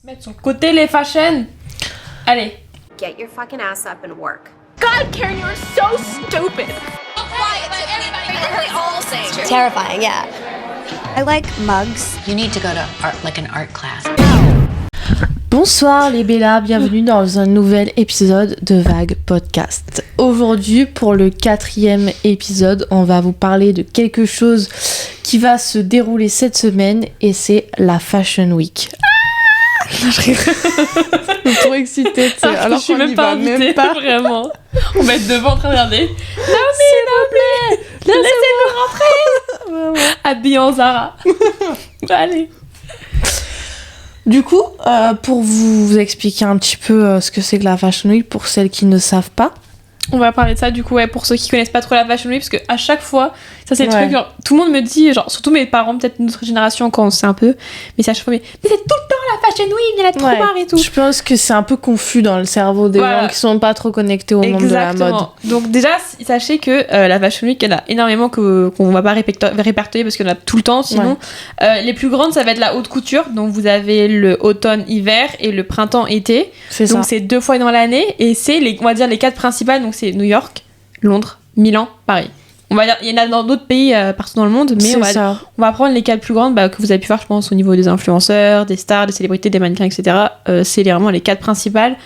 Mettre sur le côté les fashion. Allez. Get your fucking ass up and work. God, Karen, you are so stupid. Terrifying, yeah. I like mugs. You need to go to an art class. Bonsoir les Bellas, bienvenue dans un nouvel épisode de Vague Podcast. Aujourd'hui, pour le 4e épisode, on va vous parler de quelque chose qui va se dérouler cette semaine et c'est la Fashion Week. Je suis trop excitée, tu sais, alors je suis qu'on même y pas va invitée, même pas. vraiment. On va être devant en train de regarder. Non, s'il vous plaît, laissez-nous rentrer. Habillés en Zara. Allez. Du coup, pour vous expliquer un petit peu ce que c'est que la Fashion Week, pour celles qui ne savent pas. On va parler de ça du coup, ouais, pour ceux qui connaissent pas trop la Fashion Week, parce que à chaque fois, ça c'est le Ouais. truc, genre, tout le monde me dit, genre, surtout mes parents, peut-être notre génération quand on sait un peu, mais c'est à chaque fois, mais c'est tout le temps la Fashion Week, il y en a trop marre et tout. Je pense que c'est un peu confus dans le cerveau des Voilà. gens qui sont pas trop connectés au monde de la mode. Donc déjà, sachez que la Fashion Week, il y en a énormément qu'on va pas répertorier parce qu'il y en a tout le temps, sinon. Les plus grandes, ça va être la haute couture, donc vous avez le automne-hiver et le printemps-été. C'est Donc ça. c'est 2 fois dans l'année, et c'est, on va dire, les 4 principales, donc c'est New York, Londres, Milan, Paris. On va dire, il y en a dans d'autres pays partout dans le monde, mais C'est ça. on va prendre les 4 plus grandes que vous avez pu voir, je pense, au niveau des influenceurs, des stars, des célébrités, des mannequins, etc. C'est vraiment les 4 principales.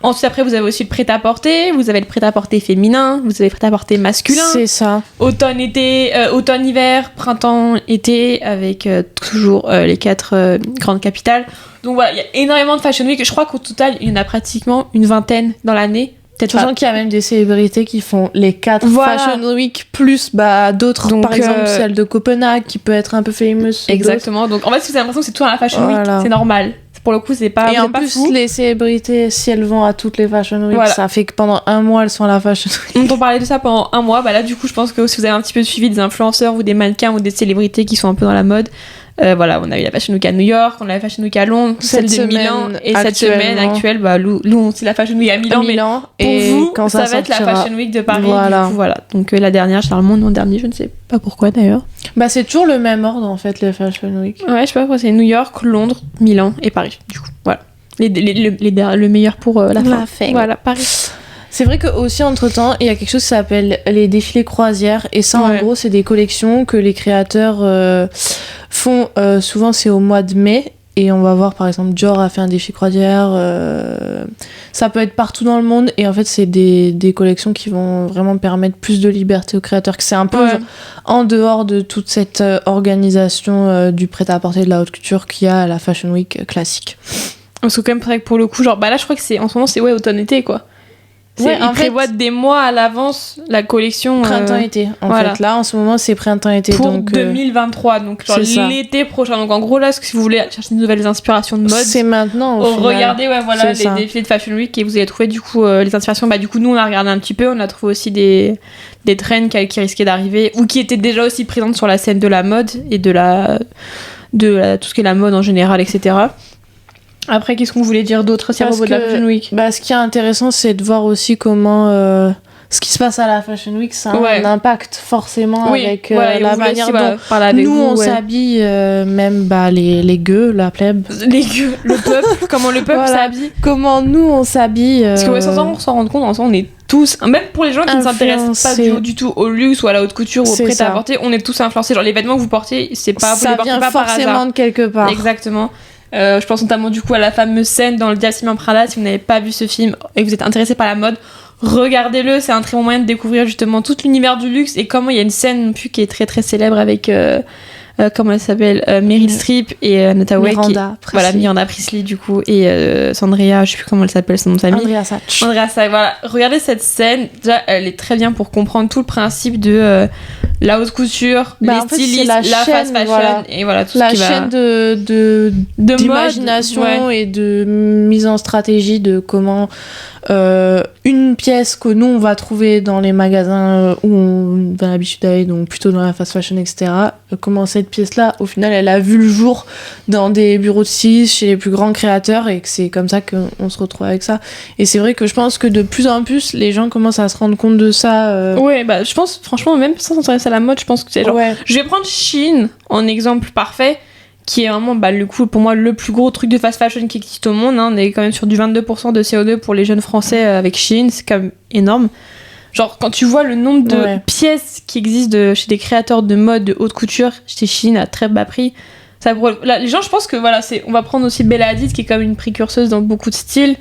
Ensuite, après, vous avez aussi le prêt-à-porter, vous avez le prêt-à-porter féminin, vous avez le prêt-à-porter masculin, C'est ça. automne-hiver, printemps-été, avec toujours les 4 grandes capitales. Donc voilà, il y a énormément de Fashion Week. Je crois qu'au total, il y en a pratiquement une vingtaine dans l'année. Peut-être Sachant qu'il y a même des célébrités qui font les 4 Voilà. Fashion Week plus d'autres, Donc, par exemple celle de Copenhague qui peut être un peu famous. Exactement. Donc en fait, si vous avez l'impression que c'est tout dans la Fashion Voilà. Week, c'est normal. Pour le coup, c'est pas. Et vous en êtes pas plus, fous. les célébrités, si elles vont à toutes les Fashion Week, Voilà. ça fait que pendant un mois, elles sont à la Fashion Week. On parlait de ça pendant un mois. Là, du coup, je pense que si vous avez un petit peu suivi des influenceurs ou des mannequins ou des célébrités qui sont un peu dans la mode, voilà, on a eu la Fashion Week à New York, on a la Fashion Week à Londres, celle de Milan, et cette semaine actuelle, nous, c'est la Fashion Week à Milan, mais Milan, pour et vous, quand ça va être la sortira- Fashion Week de Paris. Voilà. Du coup, voilà. Donc la dernière, Charles l'an dernier, je ne sais pas pourquoi d'ailleurs. Bah, c'est toujours le même ordre en fait, les Fashion Week. Ouais, je sais pas pourquoi, c'est New York, Londres, Milan et Paris. Du coup, voilà. Le meilleur pour la fin. Voilà, Paris. C'est vrai qu'aussi, entre-temps, il y a quelque chose qui s'appelle les défilés croisières. Et ça, en Ouais. gros, c'est des collections que les créateurs font. Souvent, c'est au mois de mai. Et on va voir, par exemple, Dior a fait un défilé croisière. Ça peut être partout dans le monde. Et en fait, c'est des collections qui vont vraiment permettre plus de liberté aux créateurs. Que c'est un peu Ouais. genre, en dehors de toute cette organisation du prêt-à-porter de la haute couture qu'il y a à la Fashion Week classique. Parce que quand même, c'est vrai que pour le coup, genre, là, je crois que c'est, en ce moment, c'est automne-été, quoi. Ouais, Ils en fait- prévoient des mois à l'avance la collection Printemps-été, en voilà. fait. Là, en ce moment, c'est printemps-été. pour donc, 2023, donc genre c'est ça. l'été prochain. Donc en gros, là, si vous voulez chercher de nouvelles inspirations de mode, c'est maintenant, au final. regardez voilà, les C'est ça. défilés de Fashion Week et vous allez trouver du coup les inspirations. Du coup, nous, on a regardé un petit peu, on a trouvé aussi des trends qui risquaient d'arriver ou qui étaient déjà aussi présentes sur la scène de la mode et de tout ce qui est la mode en général, etc. Après, qu'est-ce qu'on voulait dire d'autre aussi à Parce propos de la que- Fashion Week? Ce qui est intéressant, c'est de voir aussi comment ce qui se passe à la Fashion Week, ça a Ouais. un impact forcément avec voilà, et la on voulait manière aussi, dont parler avec nous, vous, on ouais. s'habille, même les gueux, la plèbe. Le peuple, comment le peuple Voilà. s'habille. Comment nous, on s'habille. Parce que ouais, sans on s'en rendre compte, en soi, on est tous, même pour les gens qui ne s'intéressent pas Influencés. du tout au luxe ou à la haute couture ou au C'est ça. prêt-à-porter, on est tous influencés. Genre les vêtements que vous portez, c'est pas, vous ça les portez vient pas par forcément hasard. de quelque part. Exactement. Je pense notamment du coup à la fameuse scène dans le Diable s'y met en Prada. Si vous n'avez pas vu ce film et que vous êtes intéressé par la mode, regardez-le. C'est un très bon moyen de découvrir justement tout l'univers du luxe et comment il y a une scène non plus qui est très très célèbre avec comment elle s'appelle, Meryl Streep et Anna Way. Miranda Priestly. Voilà, Miranda Priestly du coup et Sandria, je sais plus comment elle s'appelle, son nom de famille. Andrea Sachs. Andrea Say, voilà. Regardez cette scène, déjà, elle est très bien pour comprendre tout le principe de la haute couture, les en fait, c'est stylistes, la la fast chaîne, fashion, voilà. et voilà, tout La ce qui chaîne va... d'imagination mode, ouais. et de mise en stratégie de comment une pièce que nous on va trouver dans les magasins où on a l'habitude d'aller, donc plutôt dans la fast fashion, etc. Comment cette pièce-là, au final, elle a vu le jour dans des bureaux de stylistes chez les plus grands créateurs et que c'est comme ça qu'on se retrouve avec ça. Et c'est vrai que je pense que de plus en plus, les gens commencent à se rendre compte de ça. Ouais, je pense, franchement, même sans s'intéresser à la mode, je pense que c'est genre... Ouais. Je vais prendre Shein en exemple parfait, qui est vraiment, le coup, pour moi, le plus gros truc de fast fashion qui existe au monde. Hein. On est quand même sur du 22% de CO2 pour les jeunes Français avec Shein, c'est quand même énorme. Genre, quand tu vois le nombre de pièces qui existent chez des créateurs de mode de haute couture, chez Shein à très bas prix, ça, là, les gens, je pense que voilà, on va prendre aussi Bella Hadid, qui est comme une précurseuse dans beaucoup de styles.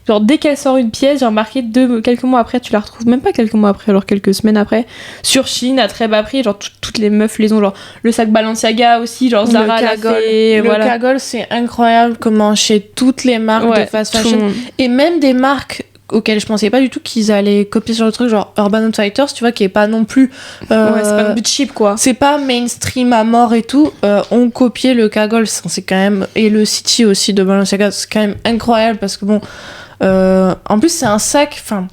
Genre, dès qu'elle sort une pièce, j'ai remarqué quelques mois après, tu la retrouves même pas quelques mois après, alors quelques semaines après, sur Shein à très bas prix. Genre, toutes les meufs les ont. Genre, le sac Balenciaga aussi, genre Zara l'a fait. Le cagole, c'est incroyable comment chez toutes les marques de fast fashion, et même des marques auxquels je pensais pas du tout qu'ils allaient copier sur le truc, genre Urban Outfitters, tu vois, qui est pas non plus c'est pas non plus cheap, quoi, c'est pas mainstream à mort et tout, ont copié le cagole, c'est quand même, et le City aussi de Balenciaga, c'est quand même incroyable parce que bon, en plus c'est un sac, enfin,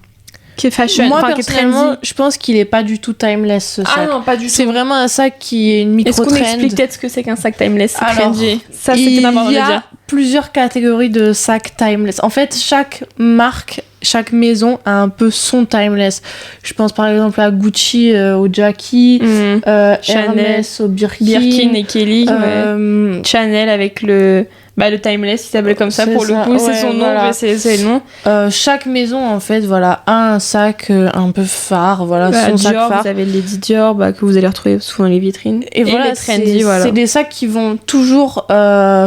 qui est fashion, moi personnellement je pense qu'il est pas du tout timeless, ce sac. Ah non, pas du tout, c'est vraiment un sac qui est une micro-trend. Est-ce qu'on explique peut-être ce que c'est qu'un sac timeless? Alors, trendy. Ça, c'était pas marrant de dire. Plusieurs catégories de sacs timeless. En fait, chaque marque, chaque maison a un peu son timeless. Je pense par exemple à Gucci, au Jackie, Hermès, au Birkin et Kelly, Chanel avec le timeless, il s'appelle comme ça, c'est pour ça, le coup, c'est son nom, mais c'est le nom. Chaque maison, en fait, voilà, a un sac un peu phare, voilà, son Dior, sac phare. Vous avez les Lady Dior, que vous allez retrouver souvent dans les vitrines. Et voilà, les trendy, c'est des sacs qui vont toujours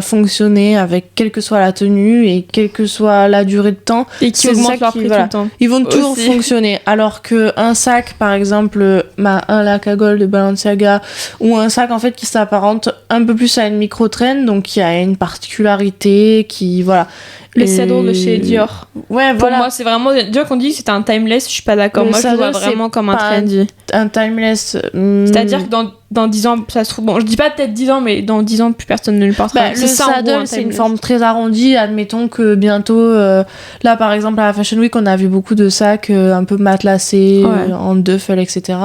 fonctionner avec quelle que soit la tenue et quelle que soit la durée de temps. Et qui augmentent leur prix tout le temps. Ils vont toujours fonctionner. Alors qu'un sac, par exemple, un Lacagol de Balenciaga, ou un sac, en fait, qui s'apparente un peu plus à une micro-trend, donc qui a une particularité, qui, voilà. Le saddle de chez Dior. Ouais, pour moi, c'est vraiment Dior qu'on dit que c'était un timeless, je suis pas d'accord. Moi, je le vois vraiment comme un trendy. Un timeless. C'est-à-dire que dans 10 ans, ça se trouve. Bon, je dis pas peut-être 10 ans, mais dans 10 ans, plus personne ne le portera. Le saddle, c'est une forme très arrondie. Admettons que bientôt, là, par exemple, à la Fashion Week, on a vu beaucoup de sacs un peu matelassés, en duffel, etc.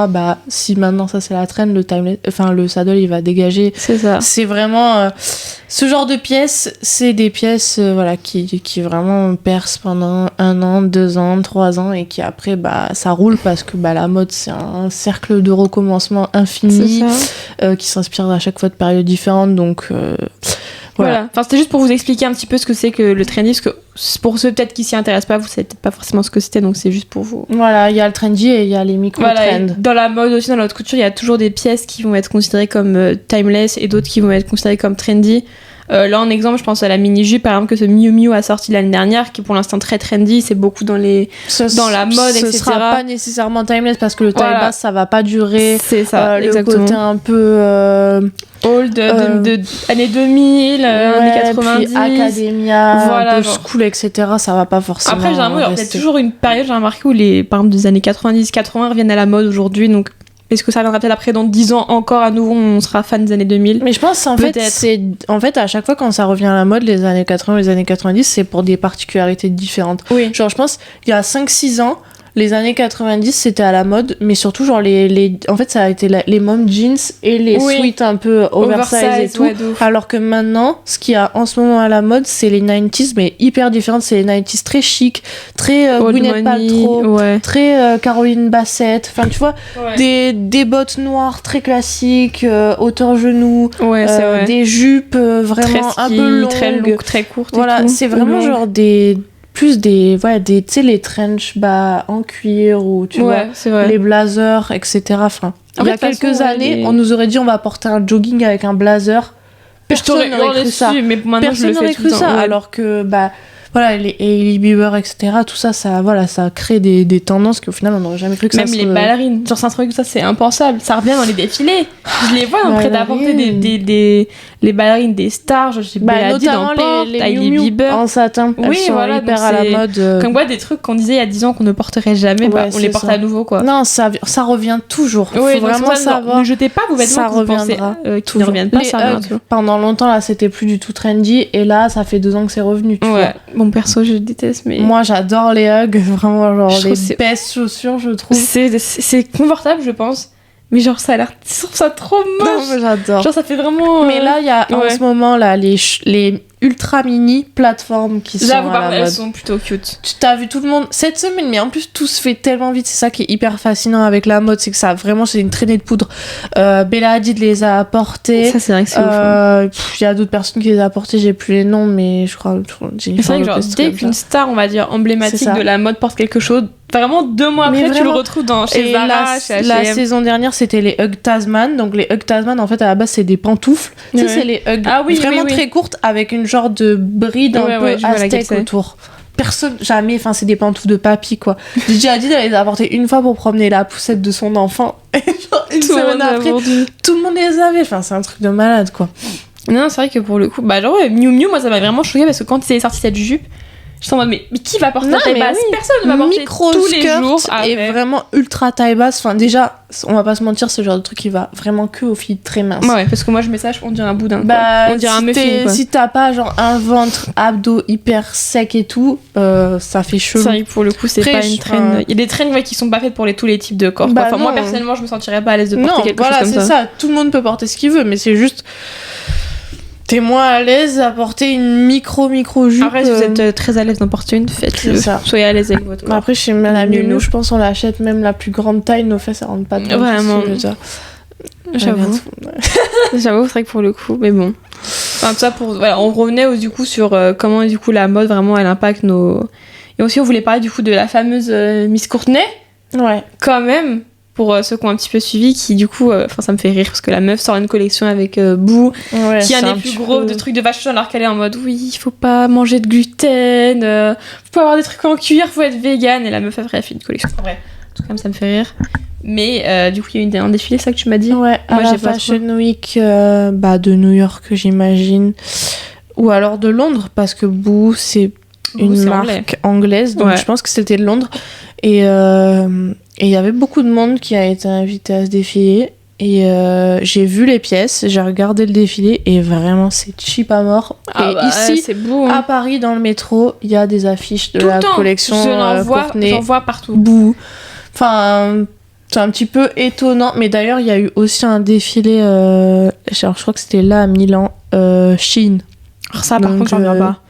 Si maintenant ça, c'est la trend, le saddle, il va dégager. C'est ça. C'est vraiment. Ce genre de pièces, c'est des pièces qui vraiment percent pendant 1 an, 2 ans, 3 ans, et qui après, ça roule parce que la mode, c'est un cercle de recommencement infini, qui s'inspire à chaque fois de périodes différentes, donc voilà. Enfin, c'était juste pour vous expliquer un petit peu ce que c'est que le trendy, parce que pour ceux peut-être qui s'y intéressent pas, vous savez peut-être pas forcément ce que c'était, donc c'est juste pour vous. Voilà, il y a le trendy et il y a les micro-trends. Voilà, dans la mode aussi, dans la haute couture, il y a toujours des pièces qui vont être considérées comme timeless et d'autres qui vont être considérées comme trendy. Là, en exemple, je pense à la mini-jupe, par exemple, que ce Miu Miu a sorti l'année dernière, qui est pour l'instant très trendy, c'est beaucoup dans la mode, etc. Ce sera pas nécessairement timeless parce que le taille basse, ça va pas durer. C'est ça, exactement. Le côté un peu old de années 2000, années 90. Puis Academia, school, etc. Ça va pas forcément. Après, généralement, il y a toujours une période, j'ai remarqué, où par exemple, des années 90-80 reviennent à la mode aujourd'hui, donc. Est-ce que ça viendra peut-être après dans 10 ans encore à nouveau, on sera fan des années 2000? Mais je pense en fait à chaque fois quand ça revient à la mode, les années 80, les années 90, c'est pour des particularités différentes. Oui. Genre je pense il y a 5-6 ans, les années 90 c'était à la mode, mais surtout genre en fait ça a été les mom jeans et les sweats un peu oversize et tout, alors que maintenant ce qui a en ce moment à la mode c'est les 90s, mais hyper différentes. C'est les 90s très chic, très Gwyneth Paltrow, très Caroline Bassett, enfin tu vois, des bottes noires très classiques, hauteur genou, des jupes vraiment un peu longues, très courtes, voilà, c'est vraiment genre des tu sais, les trench bas en cuir, ou tu vois, les blazers, etc. Enfin, il y a quelques années, on nous aurait dit on va porter un jogging avec un blazer. Personne n'aurait cru ça. Mais personne n'aurait cru ça, alors que voilà, les Hailey Bieber, etc., tout ça, ça crée des tendances qu'au final, on n'aurait jamais cru que même ça les ballerines, genre c'est un truc, ça c'est impensable. Ça revient dans les défilés. Je les vois en train d'apporter les ballerines des stars, genre j'ai Bella Hadid en porte, Hailey Bieber en satin. Oui, voilà, hyper à la mode. Comme quoi, des trucs qu'on disait il y a 10 ans qu'on ne porterait jamais, on les porte à nouveau, quoi. Non, ça revient toujours. Faut vraiment savoir. Ne jetez pas vos vêtements que vous pensez qui ne reviennent pas, ça revient. Pendant longtemps, là, c'était plus du tout trendy, et là, ça fait 2 ans que c'est revenu, tu vois. Bon, perso, je déteste, mais... Moi, j'adore les Ugg, vraiment, genre, les best chaussures, je trouve. C'est confortable, je pense, Mais genre, ça a l'air. Je trouve ça trop moche. Non, mais j'adore. Genre, ça fait vraiment. Mais là, il y a en ce moment là, les ultra mini plateformes qui sont j'avoue, à par la contre, mode. elles sont plutôt cute. Tu t'as vu tout le monde cette semaine, mais en plus tout se fait tellement vite. C'est ça qui est hyper fascinant avec la mode, c'est que ça vraiment c'est une traînée de poudre. Bella Hadid les a apportés. Ça, c'est vrai que c'est ouf. Il y a d'autres personnes qui les a apportés, j'ai plus les noms, mais je crois. C'est vrai que genre, dès qu'une star, on va dire, emblématique de la mode porte quelque chose, vraiment 2 mois après, tu le retrouves chez Zara, chez H&M. La saison dernière, c'était les Hug Tasman. Donc les Hug Tasman, en fait, à la base, c'est des pantoufles. Tu sais, c'est les Hug vraiment très courtes avec une genre de bride un peu aztèque autour. Personne, jamais, enfin, c'est des pantoufles de papy, quoi. Gigi Hadid, elle les a apportées une fois pour promener la poussette de son enfant. Et genre, une semaine après, tout le monde les avait. Enfin, c'est un truc de malade, quoi. Non, c'est vrai que pour le coup, bah, genre, Miu Miu, moi, ça m'a vraiment choqué parce que quand il est sorti cette jupe, je suis en mode, mais qui va porter taille basse? Personne ne va porter tous les jours. Et vraiment ultra taille basse. Enfin, déjà, on va pas se mentir, c'est le genre de truc qui va vraiment que aux filles très minces. Ouais, parce que moi, je mets ça, on dirait un boudin. Bah, on dirait un muffin, quoi. Si t'as pas genre un ventre, abdos hyper sec et tout, ça fait chelou. C'est vrai que pour le coup, c'est pas une traîne. Il y a des traînes qui sont pas faites pour tous les types de corps. Bah, enfin, moi, personnellement, je me sentirais pas à l'aise de porter quelque chose comme ça. Voilà, c'est ça. Tout le monde peut porter ce qu'il veut, mais c'est juste. T'es moins à l'aise à porter une micro jupe. Après, si vous êtes très à l'aise d'en porter une, faites-le. Soyez à l'aise avec votre corps. Après, chez la Miu Miu, je pense qu'on l'achète même la plus grande taille, nos fesses, ça rentre pas dedans. Vraiment. J'avoue. J'avoue, c'est vrai que pour le coup, mais bon. Enfin, tout ça pour. Voilà, on revenait du coup sur comment du coup la mode vraiment elle impacte nos. Et aussi, on voulait parler du coup de la fameuse Miss Courtney. Ouais. Quand même. Pour ceux qui ont un petit peu suivi, qui du coup, ça me fait rire parce que la meuf sort une collection avec Boo, qui est un des plus gros de trucs de fashion, alors qu'elle est en mode oui, il faut pas manger de gluten, faut pas avoir des trucs en cuir, faut être vegan. Et la meuf après elle fait une collection. Bref, en tout cas, ça me fait rire. Mais du coup, il y a eu un défilé, ça que tu m'as dit. Ouais, à la Fashion Week de New York, j'imagine, ou alors de Londres, parce que Boo c'est une marque anglaise, donc je pense que c'était de Londres. Et il y avait beaucoup de monde qui a été invité à ce défilé. Et j'ai vu les pièces, j'ai regardé le défilé et vraiment c'est cheap à mort. Ici, c'est beau, à Paris, dans le métro, il y a des affiches de la collection Courtney. J'en vois partout. Boo. Enfin, c'est un petit peu étonnant. Mais d'ailleurs, il y a eu aussi un défilé, je crois que c'était là à Milan, Shein. Ça, par contre, j'en reviens pas.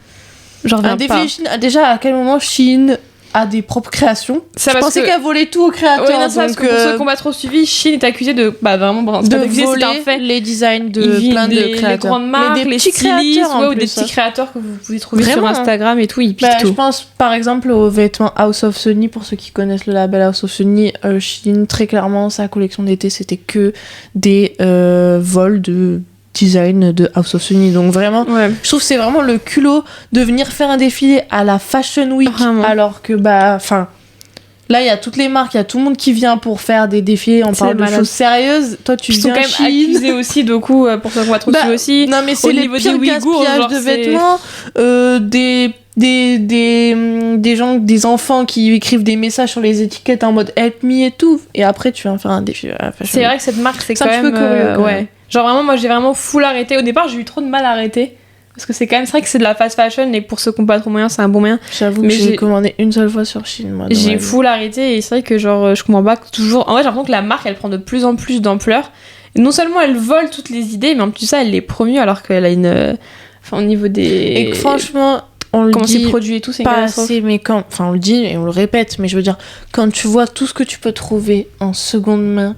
J'en reviens un défilé Shein. Déjà, à quel moment Shein a des propres créations? Je pensais qu'elle volait tout aux créateurs. Oui, non, c'est parce que pour ceux qui n'ont pas trop suivi, Shein est accusé de vraiment de voler les designs de plein de créateurs. Les grandes marques, les petits créateurs, ou des petits créateurs que vous pouvez trouver sur Instagram et tout, ils piquent tout. Je pense par exemple aux vêtements House of Sunny, pour ceux qui connaissent le label House of Sunny. Shein, très clairement, sa collection d'été, c'était que des vols de design de House of Sunny. Donc vraiment, je trouve que c'est vraiment le culot de venir faire un défilé à la Fashion Week, alors que là il y a toutes les marques, il y a tout le monde qui vient pour faire des défilés, on parle de choses sérieuses. Toi tu viens quand même accusés aussi de coup pour ça qu'on va trop aussi. Non mais c'est les pires gaspillages de vêtements, des gens, des enfants qui écrivent des messages sur les étiquettes en mode help me et tout, et après tu viens faire un défilé à la Fashion Week. C'est vrai que cette marque c'est quand même curieux, genre vraiment moi j'ai vraiment full arrêté. Au départ j'ai eu trop de mal à arrêter parce que c'est quand même, c'est vrai que c'est de la fast fashion et pour ceux qui n'ont pas trop moyen c'est un bon moyen. J'avoue que j'ai commandé une seule fois sur Shein, moi. J'ai full arrêté et c'est vrai que genre je comprends pas toujours. En vrai j'ai l'impression que la marque elle prend de plus en plus d'ampleur et non seulement elle vole toutes les idées mais en plus de ça elle les promue alors qu'elle a une au niveau des et que franchement on le comment dit c'est produit et tout, c'est pas assez, mais on le dit et on le répète, mais je veux dire quand tu vois tout ce que tu peux trouver en seconde main,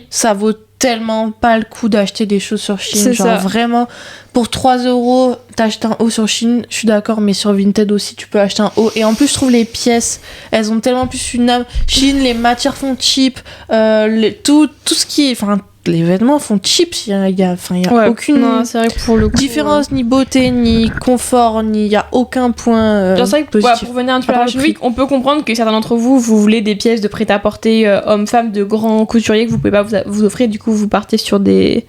ça vaut tellement pas le coup d'acheter des choses sur Shein. Genre ça. Vraiment, pour 3€, t'achètes un haut sur Shein, je suis d'accord, mais sur Vinted aussi, tu peux acheter un haut. Et en plus, je trouve les pièces, elles ont tellement plus une âme. Shein, les matières font cheap, tout ce qui est... Enfin, les vêtements font cheap, il y a aucune c'est vrai que pour le coup, différence, ni beauté, ni confort, il y a aucun point c'est vrai que positif. Pour venir un petit peu à la Fashion Week, on peut comprendre que certains d'entre vous voulez des pièces de prêt-à-porter hommes-femmes de grands couturiers que vous pouvez pas vous offrir, du coup vous partez sur des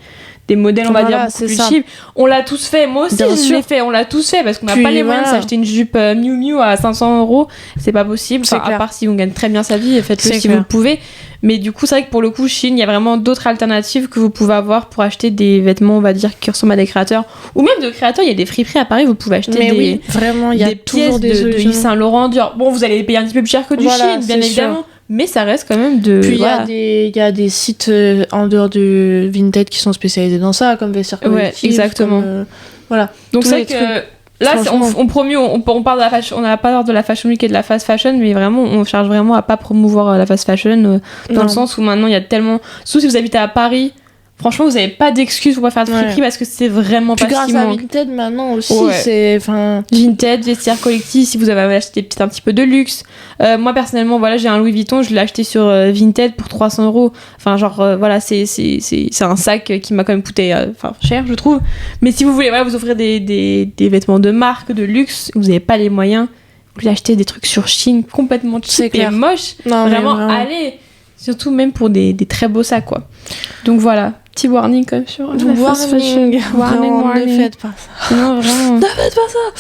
modèles on va dire beaucoup plus cheap. On l'a tous fait, moi aussi je l'ai fait, on l'a tous fait parce qu'on n'a pas les moyens de s'acheter une jupe Miu Miu à 500€, c'est pas possible, à part si on gagne très bien sa vie, faites-le si vous le pouvez. Mais du coup c'est vrai que pour le coup Shein, il y a vraiment d'autres alternatives que vous pouvez avoir pour acheter des vêtements on va dire qui ressemblent à des créateurs ou même de créateurs. Il y a des friperies à Paris, vous pouvez acheter vraiment il y a des pièces de Yves Saint Laurent. Bon vous allez les payer un petit peu plus cher que du Shein bien évidemment, mais ça reste quand même de... Puis il voilà. y a des sites en dehors de Vinted qui sont spécialisés dans ça, comme Vestiaire Collectif. Ouais, exactement. Comme, voilà. Donc Tous c'est les que... trucs. Là, Franchement. on promue, on parle de la fashion, on n'a pas de la fashion week et de la fast fashion, mais vraiment, on cherche vraiment à pas promouvoir la fast fashion, dans Non. le sens où maintenant il y a tellement, surtout si vous habitez à Paris, franchement, vous n'avez pas d'excuses pour pas faire de friperie parce que c'est vraiment Puis pas ce grâce qui à manque. Vinted maintenant aussi, Ouais. c'est... Enfin, Vinted, Vestiaire Collectif, si vous avez acheté peut-être un petit peu de luxe. Moi personnellement, voilà, j'ai un Louis Vuitton, je l'ai acheté sur Vinted pour 300 €. Enfin, genre, voilà, c'est un sac qui m'a quand même coûté cher, je trouve. Mais si vous voulez voilà, vous offrir des vêtements de marque, de luxe, vous n'avez pas les moyens, vous voulez acheter des trucs sur Chine complètement C'est cheap et clair. moches. non, mais Vraiment, vraiment. allez. Surtout même pour des très beaux sacs, quoi. Donc voilà, petit warning quand même sur la fast fashion. Warning, vraiment, ne warning. faites pas ça. Non, vraiment. Ne faites pas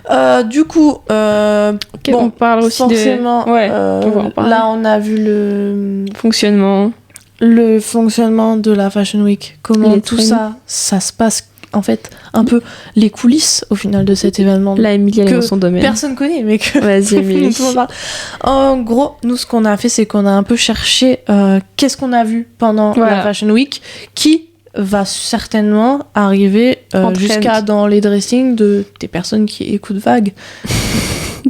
ça. Du coup, On parle aussi forcément, de... Ouais, on va en parler. là on a vu Fonctionnement. le fonctionnement de la Fashion Week, comment Les tout traînées. ça se passe, en fait, un peu les coulisses au final de cet événement. Là, Emilie, elle est Que dans son domaine. Personne connaît, mais que Vas-y, Emilie. tout le monde parle. En gros, nous, ce qu'on a fait, c'est qu'on a un peu cherché qu'est-ce qu'on a vu pendant Voilà. la Fashion Week, qui va certainement arriver En jusqu'à trend. dans les dressings des personnes qui écoutent Vague,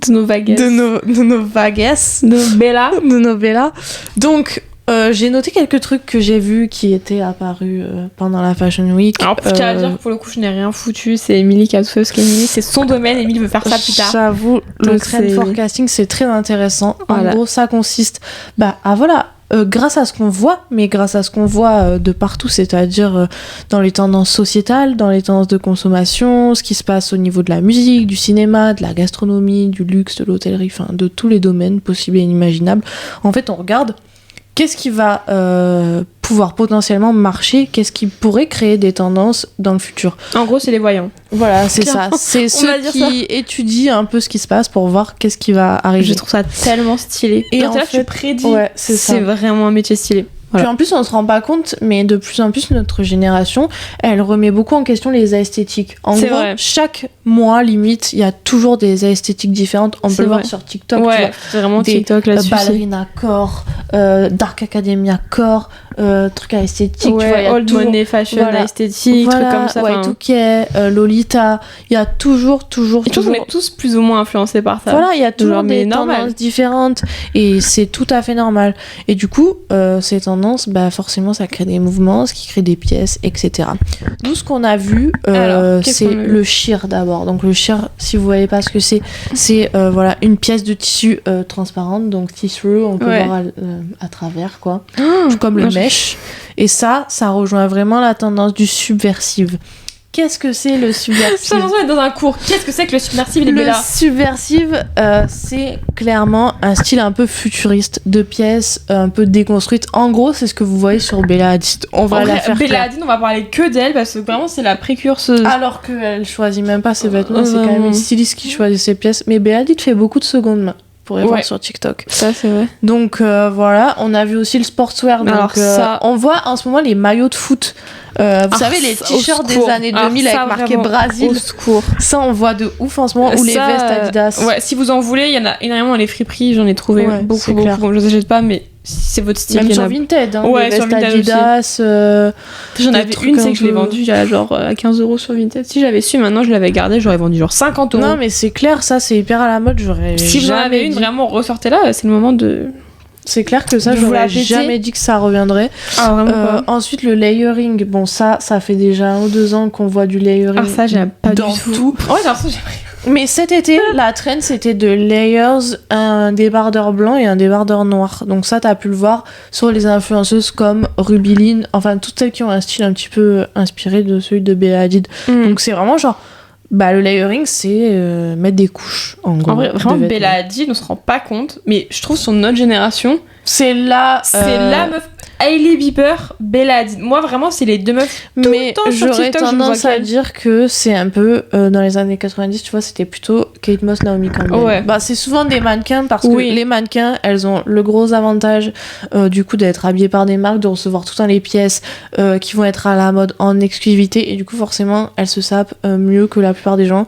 De nos vagues. de nos vaguesses, De nos Bella. de nos Bella. Donc, j'ai noté quelques trucs que j'ai vus qui étaient apparus pendant la Fashion Week. Alors, je tiens à dire que pour le coup, je n'ai rien foutu. C'est Emilie qui a tout fait parce qu'Emilie, c'est son domaine. Emilie veut faire ça plus tard. J'avoue, le Donc, trend c'est- forecasting, c'est très intéressant. Voilà. En gros, ça consiste à voilà, grâce à ce qu'on voit, mais grâce à ce qu'on voit de partout, c'est-à-dire dans les tendances sociétales, dans les tendances de consommation, ce qui se passe au niveau de la musique, du cinéma, de la gastronomie, du luxe, de l'hôtellerie, enfin de tous les domaines possibles et inimaginables. En fait, on regarde qu'est-ce qui va pouvoir potentiellement marcher, qu'est-ce qui pourrait créer des tendances dans le futur. En gros, c'est les voyants. Voilà, c'est ça. Clairement, C'est on va ceux dire qui étudient un peu ce qui se passe pour voir qu'est-ce qui va arriver. Je trouve ça tellement stylé. Et Genre, en là, fait, tu prédis. ouais, c'est ça. C'est vraiment un métier stylé. Voilà. Puis en plus, on se rend pas compte, mais de plus en plus, notre génération, elle remet beaucoup en question les esthétiques. En C'est gros, vrai. chaque mois, limite, il y a toujours des esthétiques différentes. On C'est peut le voir vrai. sur TikTok, tu Ouais, vois. c'est vraiment Des, TikTok là-dessus. Ballerina core, Dark Academia core, trucs à esthétique, tu vois. Il y Ouais, a old toujours- money fashion, voilà. esthétique, Voilà, trucs comme ça. enfin, Y2K, Lolita, il y a toujours. et je trouve qu'on est tous plus ou moins influencés par ça. Voilà, il y a toujours Genre, mais des normal. tendances différentes et c'est tout à fait normal. Et du coup, ces tendances, forcément, ça crée des mouvements, ce qui crée des pièces, etc. Nous, ce qu'on a vu, Alors, qu'est-ce c'est qu'on a vu le sheer d'abord. Donc le sheer, si vous voyez pas ce que c'est voilà une pièce de tissu transparente, donc see-through, on peut Ouais. voir à travers quoi, comme le moi, je- mesh. Et ça rejoint vraiment la tendance du subversive. Qu'est-ce que c'est le J'ai subversive? l'impression d'être dans un cours. Qu'est-ce que c'est que le subversive et Le Bella subversive, c'est clairement un style un peu futuriste, de pièces un peu déconstruites. En gros, c'est ce que vous voyez sur Bella Hadid. On va En la vrai, faire Bella claire. Hadid, on va parler que d'elle parce que vraiment c'est la précurseuse. Alors qu'elle choisit même pas ses vêtements, c'est quand même Vraiment. une styliste qui choisit ses pièces. Mais Bella Hadid fait beaucoup de seconde main. Pour aller voir Ouais. sur TikTok. Ça c'est vrai. Donc voilà, on a vu aussi le sportswear. Donc, Alors ça- on voit en ce moment les maillots de foot. Vous savez, les ça, t-shirts au des secours. années Alors 2000 ça, avec marqué vraiment, Brésil. Au secours. Ça, on voit de ouf en ce moment. Ou les Ça, vestes Adidas. Ouais, si vous en voulez, il y en a énormément dans les friperies. J'en ai trouvé Ouais, beaucoup, c'est beaucoup. clair. Bon, je les achète pas, mais si c'est votre style, Même il y en sur a. Vinted, hein, Ouais, les sur vestes Vinted Adidas. J'en des avais trucs une, un c'est que je l'ai peu- vendue il y a genre à 15 € sur Vinted. Si j'avais su, maintenant je l'avais gardée, j'aurais vendu genre 50 €. Non, mais c'est clair, ça, c'est hyper à la mode. J'aurais si vous en jamais avez une, dit. vraiment ressortez-la, c'est le moment de. C'est clair que ça, de vous la j'aurais péter. jamais dit que ça reviendrait. Ah, vraiment pas. Ensuite, le layering. Bon, ça fait déjà 1 ou 2 ans qu'on voit du layering. Ah, ça, j'aime pas dans du tout. tout. Ouais, j'ai l'impression que j'ai pris. Mais cet été, la trend, c'était de layers, un débardeur blanc et un débardeur noir. Donc ça, t'as pu le voir sur les influenceuses comme Rubiline, enfin toutes celles qui ont un style un petit peu inspiré de celui de Bella Hadid. Donc c'est vraiment genre, le layering, c'est mettre des couches, en gros. En vrai, vraiment, de vêtements. Bella Hadid, on se rend pas compte, mais je trouve sur notre génération, C'est là... c'est la meuf. Hailey Bieber, Bella Hadid. Moi, vraiment, c'est les deux meufs. Tout Mais le temps sur j'aurais TikTok, je me tendance vois à qu'elle. dire que c'est un peu dans les années 90, tu vois, c'était plutôt Kate Moss, Naomi Campbell. Ouais. C'est souvent des mannequins parce Oui. que les mannequins, elles ont le gros avantage du coup d'être habillées par des marques, de recevoir tout le temps les pièces qui vont être à la mode en exclusivité et du coup forcément elles se sapent mieux que la plupart des gens.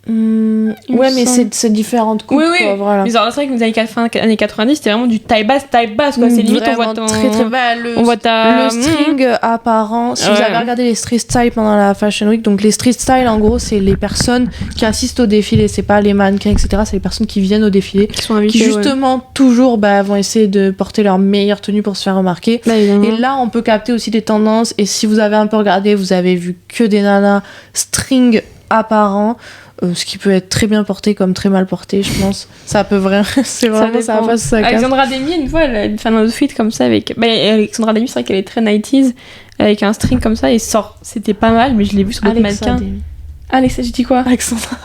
Ouais, mais c'est différentes coupes. Oui. Quoi, voilà. Mais genre, c'est vrai que les années 90, c'était vraiment du taille basse, quoi. C'est limite, on voit ton... très on voit ta... le string apparent. Si vous Ouais. avez regardé les street style pendant la Fashion Week, donc les street style, en gros, c'est les personnes qui assistent au défilé. C'est pas les mannequins, etc. C'est les personnes qui viennent au défilé. Qui sont invités, Qui, justement, toujours vont essayer de porter leur meilleure tenue pour se faire remarquer. Bah, évidemment. Et là, on peut capter aussi des tendances. Et si vous avez un peu regardé, vous avez vu que des nanas string apparent. Ce qui peut être très bien porté comme très mal porté, je pense. Ça peut vraiment. C'est vraiment ça dépend. va ça casse. Alexandra Demi, une fois, elle fait un outfit comme ça avec. Bah, Alexandra Demi, c'est vrai qu'elle est très 90s, avec un string comme ça et sort. C'était pas mal, mais je l'ai vu sur d'autres mannequins. Alexa, j'ai dit quoi? Alexandra.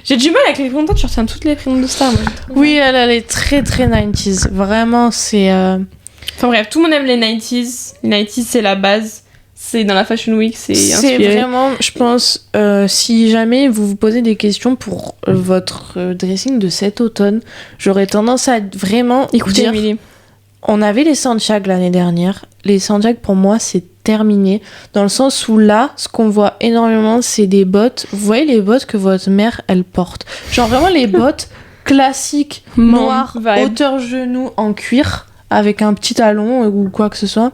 J'ai du mal avec les prénoms, tu retiens toutes les prénoms de stars. Moi, Oui, elle est très très 90s. Vraiment, c'est. Enfin bref, tout le monde aime les 90s. Les 90s, c'est la base. C'est dans la Fashion Week, c'est inspiré. Vraiment, je pense, si jamais vous vous posez des questions pour votre dressing de cet automne, j'aurais tendance à vraiment Écoutez, dire... Emily. On avait les Santiago l'année dernière. Les Santiago, pour moi, c'est terminé. Dans le sens où là, ce qu'on voit énormément, c'est des bottes. Vous voyez les bottes que votre mère, elle porte. Genre vraiment les bottes classiques, noires, hauteur genou, en cuir, avec un petit talon ou quoi que ce soit.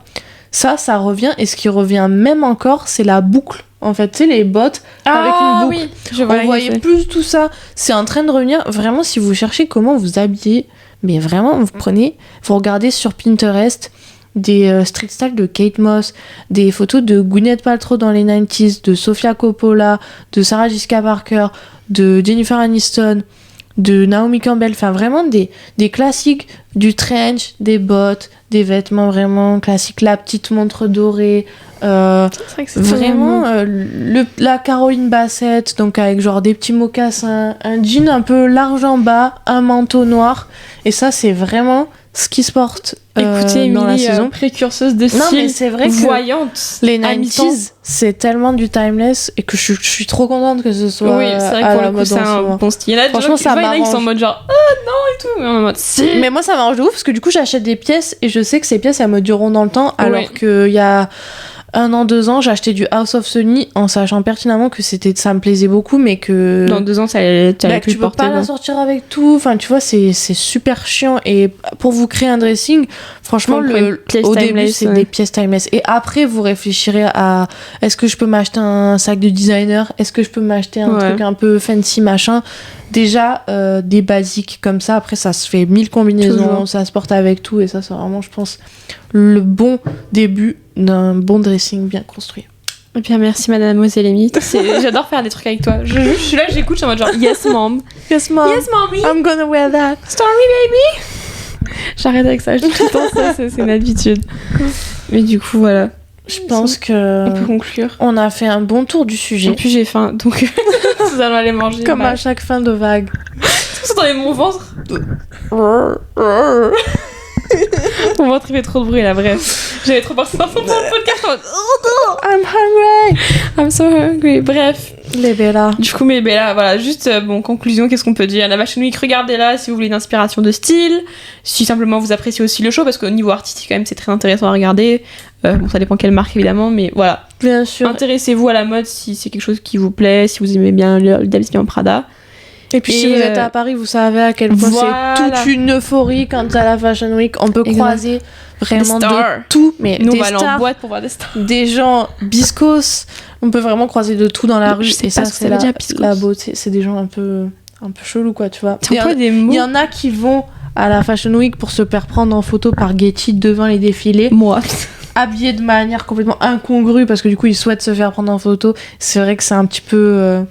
Ça revient. Et ce qui revient même encore, c'est la boucle. En fait, tu sais, les bottes avec une boucle. Oui, je vois. On voyait plus tout ça. C'est en train de revenir. Vraiment, si vous cherchez comment vous habiller, mais vraiment, vous regardez sur Pinterest des street style de Kate Moss, des photos de Gwyneth Paltrow dans les 90s, de Sofia Coppola, de Sarah Jessica Parker, de Jennifer Aniston, de Naomi Campbell, enfin vraiment des classiques, du trench, des bottes, des vêtements vraiment classiques, la petite montre dorée, c'est vrai que c'est vraiment la Caroline Bassett, donc avec genre des petits mocassins, un jean un peu large en bas, un manteau noir, et ça c'est vraiment ce qui se porte Écoutez, dans la Emily, saison. précurseuse de style, Non, mais c'est vrai que voyante. les à mi-temps. 90s, c'est tellement du timeless et que je suis trop contente que ce soit Oui, c'est vrai à que pour la le coup, mode c'est en ce un moment. bon style. Il y en a Franchement, ça il y en a qui sont en m'arrange. mode genre, ah non et tout, mais en mode si. Mais moi, ça m'arrange de ouf parce que du coup, j'achète des pièces et je sais que ces pièces, elles me dureront dans le temps. Alors qu'il y a 1 an, 2 ans, j'ai acheté du House of Sunny en sachant pertinemment que ça me plaisait beaucoup, mais que. Dans 2 ans, ça allait plus tu le peux porter. pas la sortir avec tout. Enfin, tu vois, c'est super chiant. Et pour vous créer un dressing, franchement, au début, c'est des pièces timeless. Et après, vous réfléchirez à est-ce que je peux m'acheter un sac de designer? Est-ce que je peux m'acheter un truc un peu fancy, machin? Déjà, des basiques comme ça. Après, ça se fait 1000 combinaisons. Toujours. Ça se porte avec tout. Et ça, c'est vraiment, je pense, le bon début d'un bon dressing bien construit. Et bien, merci mademoiselle Amy. J'adore faire des trucs avec toi. Je suis là, j'écoute, je suis en mode genre, yes mom. Yes, mom. Yes mommy. I'm gonna wear that. Story baby. J'arrête avec ça, je dis tout le temps ça, c'est une habitude. Mais du coup, voilà. Je pense que On peut conclure. on a fait un bon tour du sujet. Et puis j'ai faim, donc nous allons aller manger. Comme à chaque fin de vague. Vous entendez mon ventre? Mon ventre il fait trop de bruit là, bref. J'avais trop pensé dans le podcast en mode I'm hungry. I'm so hungry. Bref. Les Bella. Du coup, mais Bella, voilà, juste conclusion, qu'est-ce qu'on peut dire? La Fashion Week, regardez-la si vous voulez une inspiration de style, si simplement vous appréciez aussi le show, parce qu'au niveau artistique, quand même, c'est très intéressant à regarder. Bon, ça dépend quelle marque évidemment, mais voilà. Bien sûr. Intéressez-vous à la mode si c'est quelque chose qui vous plaît, si vous aimez bien l'établissement Prada. Et puis si vous êtes à Paris, vous savez à quel point c'est toute une euphorie quand à la Fashion Week. On peut croiser vraiment de tout, mais nous des on va aller stars, en boîte pour voir des stars. des gens biscos. On peut vraiment croiser de tout dans la rue. Je sais et pas ça, ce que c'est ça veut dire, biscos. la beauté. C'est des gens un peu chelous, quoi, tu vois. C'est un peu des mots. Il y en a qui vont à la Fashion Week pour se faire prendre en photo par Getty devant les défilés. Moi. Habillés de manière complètement incongrue parce que du coup ils souhaitent se faire prendre en photo. C'est vrai que c'est un petit peu...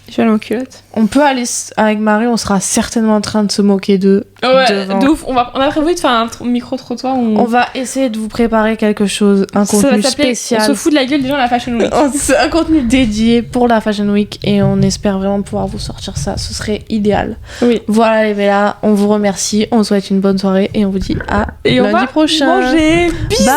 Je vais aller en culotte. On peut aller avec Marie, on sera certainement en train de se moquer d'eux. Ouais, de ouf. On a prévu de faire un micro-trottoir. On va essayer de vous préparer quelque chose, un contenu spécial. On se fout de la gueule des gens à la Fashion Week. C'est un contenu dédié pour la Fashion Week et on espère vraiment pouvoir vous sortir ça. Ce serait idéal. Oui. Voilà les Bella, on vous remercie, on vous souhaite une bonne soirée et on vous dit à lundi prochain. Manger. Bisous. Bye.